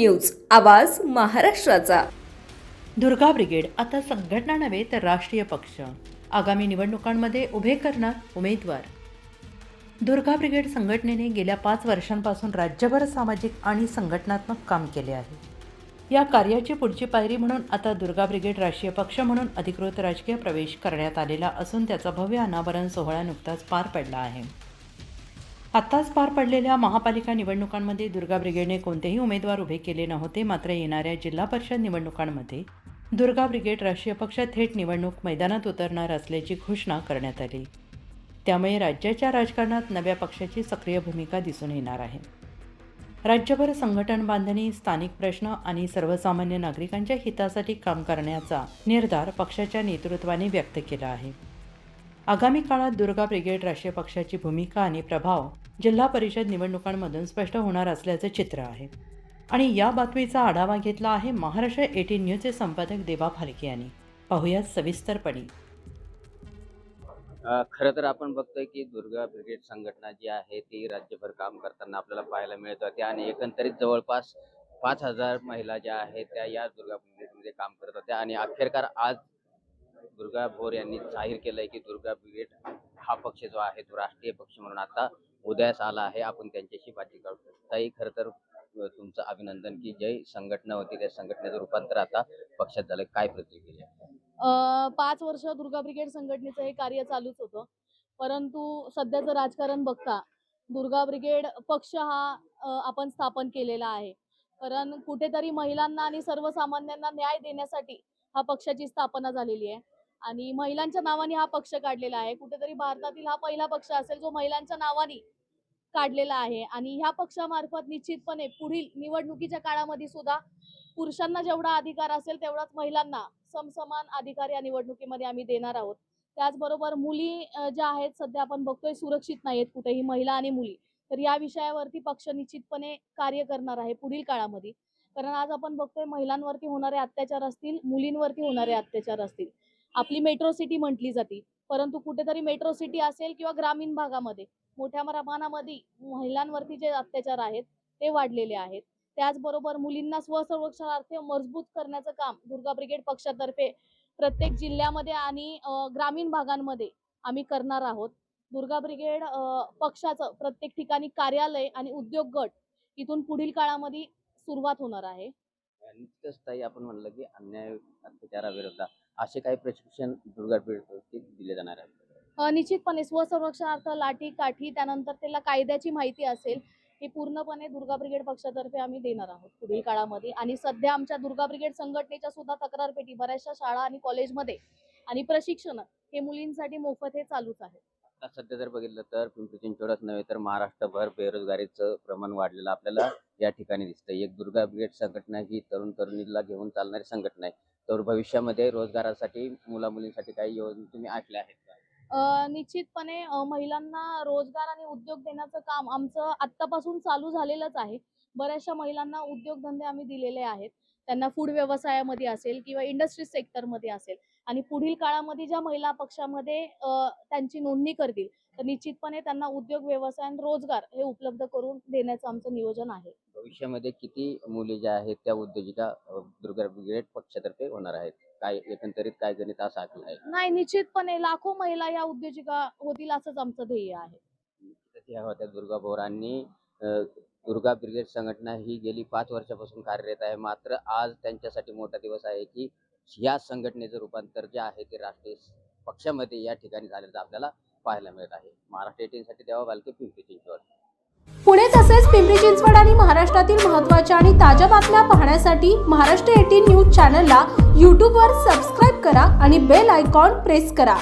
News, आवाज महाराष्ट्राचा। Durga brigade आता संघटना नव्हे तर राष्ट्रीय पक्ष, आगामी निवडणुकांमध्ये उभे करणार उमेदवार। दुर्गा ब्रिगेड संघटनेने गेल्या 5 वर्षांपासून राज्यभर सामाजिक आणि संघटनात्मक काम केले आहे। या कार्याची पुढची पायरी म्हणून आता दुर्गा ब्रिगेड राष्ट्रीय पक्ष म्हणून अधिकृत राजकीय प्रवेश करण्यात आलेला असून त्याचा भव्य अनावरण सोहळा नुकताच पार पडला आहे। आत्ताच पार पडलेल्या महापालिका निवडणुकांमध्ये दुर्गा ब्रिगेडने कोणतेही उमेदवार उभे केले नव्हते, मात्र येणाऱ्या जिल्हा परिषद निवडणुकांमध्ये दुर्गा ब्रिगेड राष्ट्रीय पक्ष थेट निवडणूक मैदानात उतरणार असल्याची घोषणा करण्यात आली। त्यामुळे राज्याच्या राजकारणात नव्या पक्षाची सक्रिय भूमिका दिसून येणार आहे। राज्यभर संघटन बांधणी, स्थानिक प्रश्न आणि सर्वसामान्य नागरिकांच्या हितासाठी काम करण्याचा निर्धार पक्षाच्या नेतृत्वाने व्यक्त केला आहे। आगामी काळात दुर्गा ब्रिगेड राष्ट्रीय पक्षाची भूमिका आणि प्रभाव जिल्हा परिषद निवडणुकांमधून स्पष्ट होणार असल्याचे चित्र आहे आणि या बातमीचा आढावा घेतला आहे महाराष्ट्र 18 न्यूजचे संपादक देवा फालके यांनी। पाहूयात सविस्तरपणे। खरं तर आपण बघतोय की दुर्गा ब्रिगेड संघटना जी आहे ती राज्यभर काम करताना आपल्याला पाहायला मिळत होती आणि एकंदरीत जवळपास 5000 महिला ज्या आहेत त्या या दुर्गा ब्रिगेडमध्ये काम करत होत्या आणि अखेरकार आज दुर्गा भोर यांनी जाहीर केलंय की दुर्गा ब्रिगेड हा पक्ष जो आहे तो राष्ट्रीय पक्ष म्हणून आता उदयास आला आहे। आपण त्यांच्याशी बातचीत करू। ताई, खरं तर तुमचं अभिनंदन की जे संघटना होती त्या संघटनेचं रूपांतर आता पक्षात झालं, काय प्रतिक्रिया? 5 वर्ष दुर्गा ब्रिगेड संघटनेचं हे कार्य चालूच होतं, परंतु सध्याचं राजकारण बघता दुर्गा ब्रिगेड पक्ष हा आपण स्थापन केलेला आहे, कारण कुठेतरी महिलांना आणि सर्वसामान्यांना न्याय देण्यासाठी हा पक्षाची स्थापना झालेली आहे आणि महिलांच्या नावाने हा पक्ष काढलेला आहे। कुठेतरी भारतातील हा पहिला पक्ष असेल जो महिलांच्या नावाने काढलेला आहे आणि ह्या पक्षामार्फत निश्चितपणे पुढील निवडणुकीच्या काळामध्ये सुद्धा पुरुषांना जेवढा अधिकार असेल तेवढाच महिलांना समसमान अधिकार या निवडणुकीमध्ये आम्ही देणार आहोत। त्याचबरोबर मुली ज्या आहेत सध्या आपण बघतोय सुरक्षित नाहीत कुठेही, महिला आणि मुली, तर या विषयावरती पक्ष निश्चितपणे कार्य करणार आहे पुढील काळामध्ये। कारण आज आपण बघतोय महिलांवरती होणारे अत्याचार असतील, मुलींवरती होणारे अत्याचार असतील। आपली मेट्रो सिटी म्हटली जाते, परंतु कुठेतरी मेट्रो सिटी असेल किंवा ग्रामीण भागामध्ये मोठ्या प्रमाणामध्ये महिलांवरती जे अत्याचार आहेत ते वाढलेले आहेत। त्याचबरोबर मुलींना स्वसंरक्षणार्थ मजबूत करण्याचं काम दुर्गा ब्रिगेड पक्षातर्फे प्रत्येक जिल्ह्यामध्ये आणि ग्रामीण भागांमध्ये आम्ही करणार आहोत। दुर्गा ब्रिगेड पक्षाचं प्रत्येक ठिकाणी कार्यालय आणि उद्योग गट इथून पुढील काळामध्ये सुरुवात होणार आहे। निश्चितच ताई, आपण म्हणलं की अन्याय अत्याचाराविरोधात असे काही प्रशिक्षण दुर्गा ब्रिगेड दिले जाणार आहे? निश्चितपणे स्वसंरक्षणार्थ लाठी काठी, त्यानंतर त्याला कायद्याची माहिती असेल, हे पूर्णपणे दुर्गा ब्रिगेड पक्षातर्फे आम्ही देणार आहोत पुढील काळामध्ये। आणि सध्या आमच्या दुर्गा ब्रिगेड संघटनेच्या सुद्धा तक्रारपेटी बऱ्याचशा शाळा आणि कॉलेजमध्ये आणि प्रशिक्षण हे मुलींसाठी मोफत हे चालूच आहे। आता सध्या जर बघितलं तर पिंपरी चिंचवडच नव्हे तर महाराष्ट्रभर बेरोजगारीचं प्रमाण वाढलेलं आपल्याला या ठिकाणी दिसतंय। एक दुर्गा ब्रिगेड संघटना ही तरुण तरुणीला घेऊन चालणारी संघटना आहे, तर भविष्यामध्ये रोजगारासाठी मुला मुलींसाठी काही योजना तुम्ही आखल्या आहेत का? निश्चितपणे महिलांना रोजगार आणि उद्योग देण्याचं काम आमचं आत्तापासून चालू झालेलंच आहे। बऱ्याचशा महिलांना उद्योगधंदे आम्ही दिलेले आहेत, त्यांना फूड व्यवसायामध्ये असेल किंवा इंडस्ट्री सेक्टरमध्ये असेल आणि पुढील काळामध्ये ज्या महिला पक्षामध्ये त्यांची नोंदणी करतील तर निश्चितपणे त्यांना उद्योग व्यवसाय आणि रोजगार हे उपलब्ध करून देण्याचं आमचं नियोजन आहे। भविष्यामध्ये किती मुली ज्या आहेत त्या उद्योजिका दुर्गा ब्रिगेड पक्षातर्फे होणार आहेत? काय एकंदरीत काय गणित असं आखलं आहे? नाही, निश्चितपणे लाखो महिला या उद्योजिका होतील असंच आमचं ध्येय आहे। ह्या होत्या दुर्गा भोर आणि दुर्गा ब्रिगेड संघटना ही गेली 5 वर्षापासून कार्यरत आहे, मात्र आज त्यांच्यासाठी मोठा दिवस आहे की या संघटनेचं रूपांतर जे आहे ते राष्ट्रीय पक्षामध्ये या ठिकाणी झालेलं आपल्याला पाहायला मिळत आहे। महाराष्ट्र 18 साठी देवा फालके, पिंपरी चिंचवड। पुणे तसेच पिंपरी चिंचवड आणि महाराष्ट्रातील महत्त्वाच्या आणि ताज्या बातम्या पाहण्यासाठी महाराष्ट्र 18 न्यूज चॅनलला यूट्यूबवर सबस्क्राईब करा आणि बेल आयकॉन प्रेस करा।